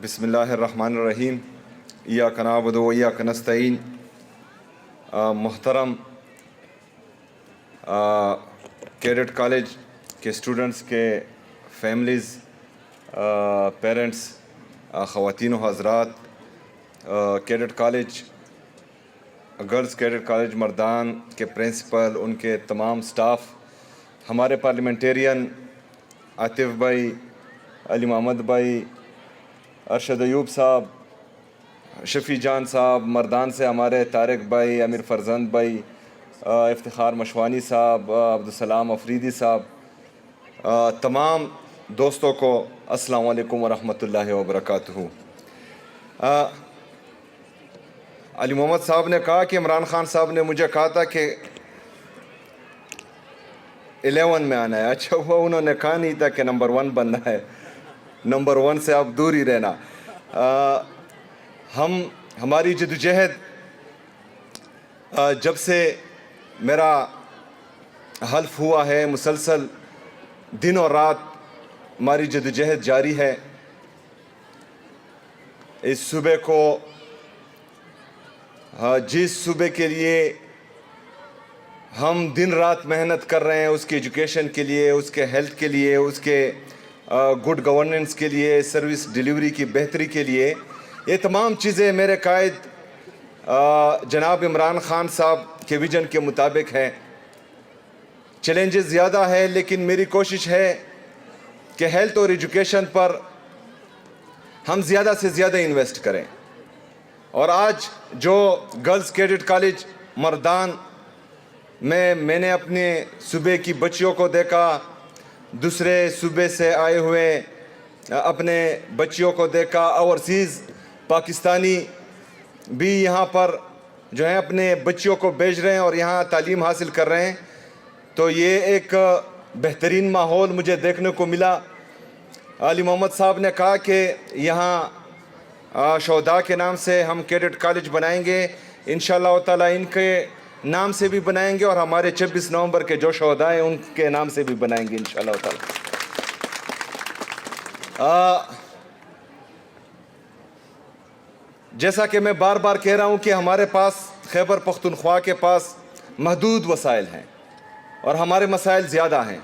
بسم اللہ الرحمن الرحیم ایاک نعبد و ایاک نستعین۔ محترم کیڈٹ کالج کے اسٹوڈنٹس کے فیملیز، پیرنٹس، خواتین و حضرات، cadet college girls cadet college Mardan کے پرنسپل، ان کے تمام سٹاف، ہمارے پارلیمنٹیرین عاطف بھائی، علی محمد بھائی، ارشد ایوب صاحب، شفیع جان صاحب، مردان سے ہمارے طارق بھائی، امیر فرزند بھائی، افتخار مشوانی صاحب، عبدالسلام افریدی صاحب، تمام دوستوں کو السلام علیکم ورحمۃ اللہ وبرکاتہ۔ علی محمد صاحب نے کہا کہ عمران خان صاحب نے مجھے کہا تھا کہ 11 میں آنا ہے۔ اچھا، وہ انہوں نے کہا نہیں تھا کہ نمبر 1 بننا ہے، نمبر 1 سے آپ دور ہی رہنا۔ ہماری جدوجہد جب سے میرا حلف ہوا ہے، مسلسل دن اور رات ہماری جدوجہد جاری ہے۔ اس صوبے کو، جس صوبے کے لیے ہم دن رات محنت کر رہے ہیں، اس کی ایجوکیشن کے لیے، اس کے ہیلتھ کے لیے، اس کے گڈ گورننس کے لیے، سروس ڈیلیوری کی بہتری کے لیے، یہ تمام چیزیں میرے قائد جناب عمران خان صاحب کے ویژن کے مطابق ہیں۔ چیلنجز زیادہ ہے، لیکن میری کوشش ہے کہ ہیلتھ اور ایجوکیشن پر ہم زیادہ سے زیادہ انویسٹ کریں۔ اور آج جو گرلز کیڈٹ کالج مردان میں نے اپنے صوبے کی بچیوں کو دیکھا، دوسرے صوبے سے آئے ہوئے اپنے بچیوں کو دیکھا، اوورسیز پاکستانی بھی یہاں پر جو ہیں اپنے بچیوں کو بھیج رہے ہیں اور یہاں تعلیم حاصل کر رہے ہیں، تو یہ ایک بہترین ماحول مجھے دیکھنے کو ملا۔ علی محمد صاحب نے کہا کہ یہاں شہداء کے نام سے ہم کیڈٹ کالج بنائیں گے، انشاءاللہ تعالیٰ ان کے نام سے بھی بنائیں گے، اور ہمارے 26 نومبر کے جو شہداء ہیں ان کے نام سے بھی بنائیں گے انشاءاللہ تعالیٰ۔ جیسا کہ میں بار بار کہہ رہا ہوں کہ ہمارے پاس، خیبر پختونخوا کے پاس محدود وسائل ہیں اور ہمارے مسائل زیادہ ہیں،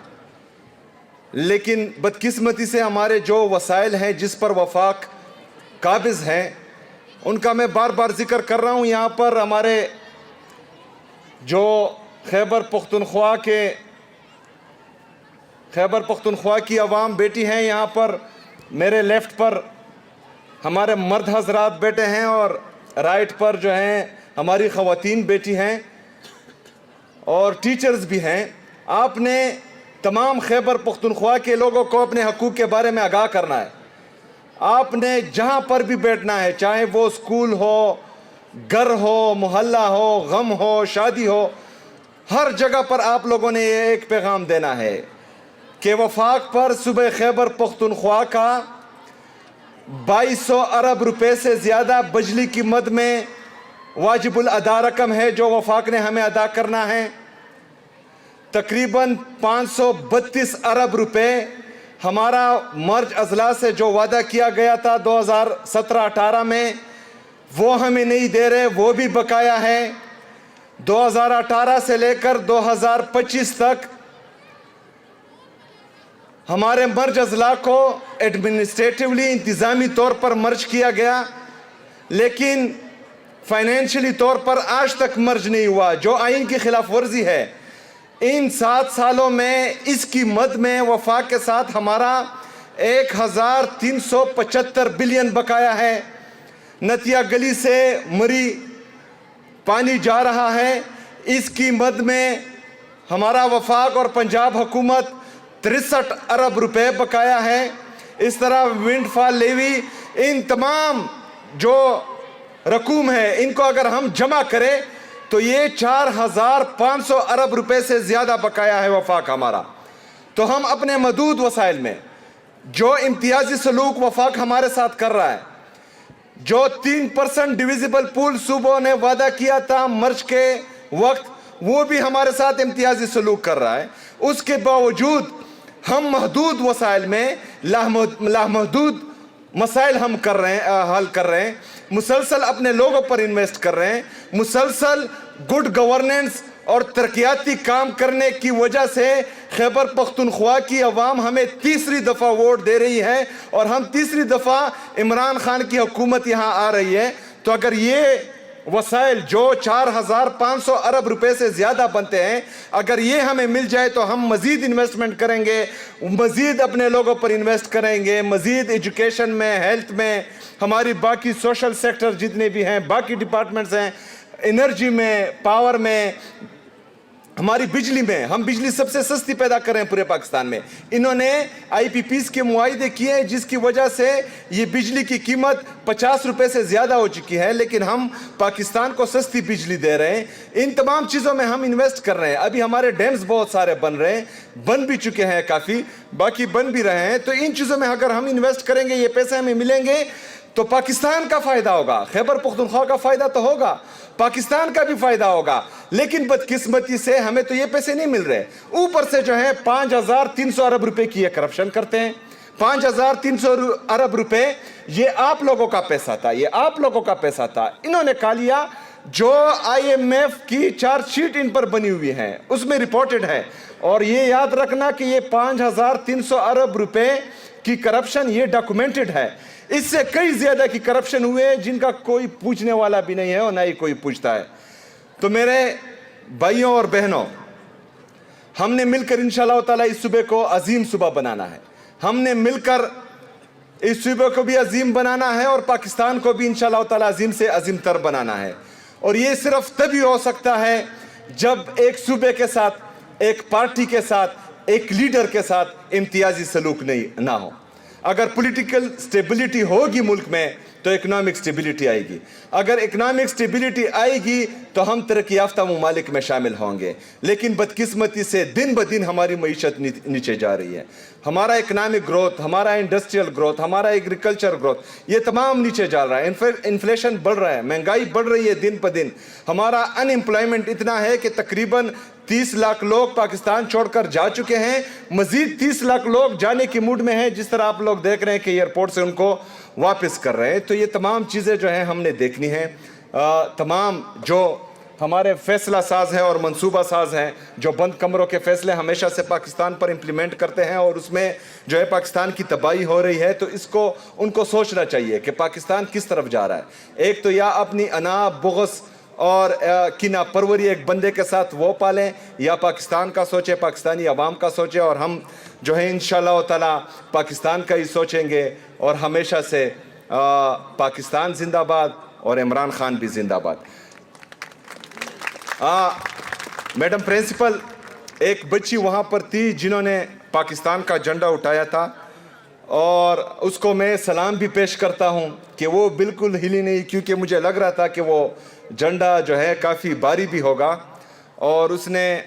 لیکن بدقسمتی سے ہمارے جو وسائل ہیں جس پر وفاق قابض ہیں، ان کا میں بار بار ذکر کر رہا ہوں۔ یہاں پر ہمارے جو خیبر پختونخوا کی عوام بیٹی ہیں، یہاں پر میرے لیفٹ پر ہمارے مرد حضرات بیٹے ہیں اور رائٹ پر جو ہیں ہماری خواتین بیٹی ہیں اور ٹیچرز بھی ہیں۔ آپ نے تمام خیبر پختونخوا کے لوگوں کو اپنے حقوق کے بارے میں آگاہ کرنا ہے۔ آپ نے جہاں پر بھی بیٹھنا ہے، چاہے وہ اسکول ہو، گھر ہو، محلہ ہو، غم ہو، شادی ہو، ہر جگہ پر آپ لوگوں نے یہ ایک پیغام دینا ہے کہ وفاق پر صوبہ خیبر پختونخوا کا 2200 ارب روپے سے زیادہ بجلی کی مد میں واجب الادا رقم ہے جو وفاق نے ہمیں ادا کرنا ہے۔ تقریباً 532 ارب روپے ہمارا مرج اضلاع سے جو وعدہ کیا گیا تھا 2017-18 میں، وہ ہمیں نہیں دے رہے، وہ بھی بقایا ہے۔ 2018 سے لے کر 2025 تک ہمارے مرج اضلاع کو ایڈمنسٹریٹیولی، انتظامی طور پر مرج کیا گیا، لیکن فائنینشلی طور پر آج تک مرج نہیں ہوا، جو آئین کی خلاف ورزی ہے۔ ان 7 سالوں میں اس کی مد میں وفاق کے ساتھ ہمارا 1375 بلین بقایا ہے۔ نتیہ گلی سے مری پانی جا رہا ہے، اس کی مد میں ہمارا وفاق اور پنجاب حکومت 63 ارب روپے بقایا ہے۔ اس طرح ونڈ فال لیوی، ان تمام جو رقوم ہے، ان کو اگر ہم جمع کریں تو یہ 4500 ارب روپے سے زیادہ بقایا ہے وفاق ہمارا۔ تو ہم اپنے محدود وسائل میں جو امتیازی سلوک وفاق ہمارے ساتھ کر رہا ہے، جو 3% ڈویزیبل پول صوبوں نے وعدہ کیا تھا مرج کے وقت، وہ بھی ہمارے ساتھ امتیازی سلوک کر رہا ہے۔ اس کے باوجود ہم محدود وسائل میں لامحدود مسائل ہم کر رہے ہیں، حل کر رہے ہیں، مسلسل اپنے لوگوں پر انویسٹ کر رہے ہیں، مسلسل گڈ گورننس اور ترقیاتی کام کرنے کی وجہ سے خیبر پختونخوا کی عوام ہمیں تیسری دفعہ ووٹ دے رہی ہے اور ہم تیسری دفعہ عمران خان کی حکومت یہاں آ رہی ہے۔ تو اگر یہ وسائل جو 4,500 ارب روپے سے زیادہ بنتے ہیں، اگر یہ ہمیں مل جائے تو ہم مزید انویسٹمنٹ کریں گے، مزید اپنے لوگوں پر انویسٹ کریں گے، مزید ایجوکیشن میں، ہیلتھ میں، ہماری باقی سوشل سیکٹر جتنے بھی ہیں، باقی ڈپارٹمنٹس ہیں، انرجی میں، پاور میں، ہماری بجلی میں، ہم بجلی سب سے سستی پیدا کر رہے ہیں پورے پاکستان میں۔ انہوں نے آئی پی پیز کے معاہدے کیے ہیں جس کی وجہ سے یہ بجلی کی قیمت 50 روپے سے زیادہ ہو چکی ہے، لیکن ہم پاکستان کو سستی بجلی دے رہے ہیں۔ ان تمام چیزوں میں ہم انویسٹ کر رہے ہیں۔ ابھی ہمارے ڈیمز بہت سارے بن رہے ہیں، بن بھی چکے ہیں کافی، باقی بن بھی رہے ہیں۔ تو ان چیزوں میں اگر ہم انویسٹ کریں گے، یہ پیسے ہمیں ملیں گے تو پاکستان کا فائدہ ہوگا، خیبر پختونخوا کا فائدہ تو ہوگا، پاکستان کا بھی فائدہ ہوگا۔ لیکن بدقسمتی سے ہمیں تو یہ پیسے نہیں مل رہے، اوپر سے جو ہے 5,300 ارب روپے کی یہ کرپشن کرتے ہیں۔ 5,300 ارب روپے یہ آپ لوگوں کا پیسہ تھا، یہ آپ لوگوں کا پیسہ تھا۔ انہوں نے کہا لیا، جو آئی ایم ایف کی چارج شیٹ ان پر بنی ہوئی ہے اس میں رپورٹڈ ہے، اور یہ یاد رکھنا کہ یہ 5,300 ارب روپے کی کرپشن یہ ڈاکومنٹڈ ہے۔ اس سے کئی زیادہ کی کرپشن ہوئے جن کا کوئی پوچھنے والا بھی نہیں ہے اور نہ ہی کوئی پوچھتا ہے۔ تو میرے بھائیوں اور بہنوں، ہم نے مل کر انشاءاللہ تعالیٰ اس صوبے کو عظیم صوبہ بنانا ہے۔ ہم نے مل کر اس صوبے کو بھی عظیم بنانا ہے اور پاکستان کو بھی انشاءاللہ تعالیٰ عظیم سے عظیم تر بنانا ہے۔ اور یہ صرف تبھی ہو سکتا ہے جب ایک صوبے کے ساتھ، ایک پارٹی کے ساتھ، ایک لیڈر کے ساتھ امتیازی سلوک نہ ہو۔ اگر پولیٹیکل سٹیبلٹی ہوگی ملک میں تو اکنامک سٹیبلٹی آئے گی، اگر اکنامک سٹیبلٹی آئے گی تو ہم ترقی یافتہ ممالک میں شامل ہوں گے۔ لیکن بدقسمتی سے دن بدن ہماری معیشت نیچے جا رہی ہے، ہمارا اکنامک گروتھ، ہمارا انڈسٹریل گروتھ، ہمارا ایگریکلچر گروتھ، یہ تمام نیچے جا رہا ہے۔ انفلیشن بڑھ رہا ہے، مہنگائی بڑھ رہی ہے دن بدن، ہمارا ان امپلائمنٹ اتنا ہے کہ تقریباً 30 لاکھ لوگ پاکستان چھوڑ کر جا چکے ہیں، مزید 30 لاکھ لوگ جانے کی موڈ میں ہیں، جس طرح آپ لوگ دیکھ رہے ہیں کہ ایئرپورٹ سے ان کو واپس کر رہے ہیں۔ تو یہ تمام چیزیں جو ہیں ہم نے دیکھنی ہیں۔ تمام جو ہمارے فیصلہ ساز ہیں اور منصوبہ ساز ہیں، جو بند کمروں کے فیصلے ہمیشہ سے پاکستان پر امپلیمنٹ کرتے ہیں اور اس میں جو ہے پاکستان کی تباہی ہو رہی ہے، تو ان کو سوچنا چاہیے کہ پاکستان کس طرف جا رہا ہے۔ ایک تو یا اپنی انا، بغض اور کینہ پروری ایک بندے کے ساتھ وہ پالیں، یا پاکستان کا سوچیں، پاکستانی عوام کا سوچیں، اور ہم جو ہے انشاءاللہ تعالی پاکستان کا ہی سوچیں گے۔ اور ہمیشہ سے پاکستان زندہ باد اور عمران خان بھی زندہ باد۔ میڈم پرنسپل، ایک بچی وہاں پر تھی جنہوں نے پاکستان کا جھنڈا اٹھایا تھا، اور اس کو میں سلام بھی پیش کرتا ہوں کہ وہ بالکل ہلی نہیں، کیونکہ مجھے لگ رہا تھا کہ وہ جھنڈا جو ہے کافی بھاری بھی ہوگا، اور اس نے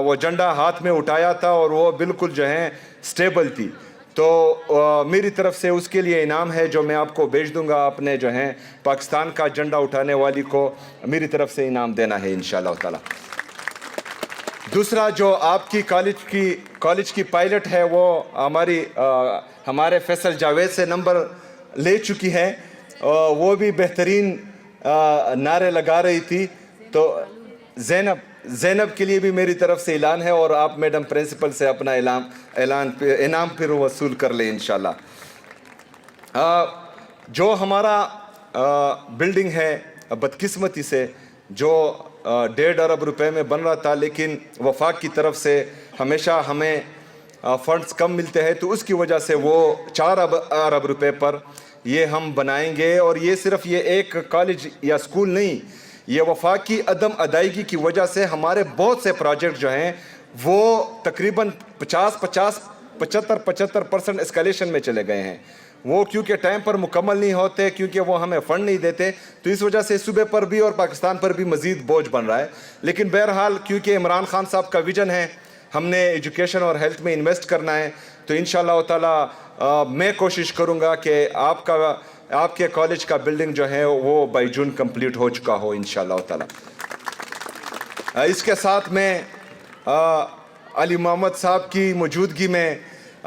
وہ جھنڈا ہاتھ میں اٹھایا تھا اور وہ بالکل جو ہے سٹیبل تھی۔ تو میری طرف سے اس کے لیے انعام ہے جو میں آپ کو بھیج دوں گا، اپنے جو ہیں پاکستان کا جھنڈا اٹھانے والی کو میری طرف سے انعام دینا ہے انشاءاللہ تعالی۔ دوسرا، جو آپ کی کالج کی پائلٹ ہے، وہ ہمارے فیصل جاوید سے نمبر لے چکی ہے، وہ بھی بہترین نعرے لگا رہی تھی۔ تو زینب کے لیے بھی میری طرف سے اعلان ہے، اور آپ میڈم پرنسپل سے اپنا انعام پھر وصول کر لیں انشاءاللہ۔ جو ہمارا بلڈنگ ہے، بدقسمتی سے جو 1.5 ارب روپے میں بن رہا تھا، لیکن وفاق کی طرف سے ہمیشہ ہمیں فنڈز کم ملتے ہیں، تو اس کی وجہ سے وہ 4 ارب روپے پر یہ ہم بنائیں گے۔ اور یہ صرف یہ ایک کالج یا سکول نہیں، یہ وفاق کی عدم ادائیگی کی وجہ سے ہمارے بہت سے پروجیکٹ جو ہیں وہ تقریباً 75% اسکیلیشن میں چلے گئے ہیں۔ وہ کیونکہ ٹائم پر مکمل نہیں ہوتے، کیونکہ وہ ہمیں فنڈ نہیں دیتے، تو اس وجہ سے صوبے پر بھی اور پاکستان پر بھی مزید بوجھ بن رہا ہے۔ لیکن بہرحال کیونکہ عمران خان صاحب کا ویژن ہے، ہم نے ایجوکیشن اور ہیلتھ میں انویسٹ کرنا ہے، تو انشاءاللہ تعالی میں کوشش کروں گا کہ آپ کے کالج کا بلڈنگ جو ہے وہ بائی جون کمپلیٹ ہو چکا ہو انشاءاللہ تعالی۔ اس کے ساتھ میں علی محمد صاحب کی موجودگی میں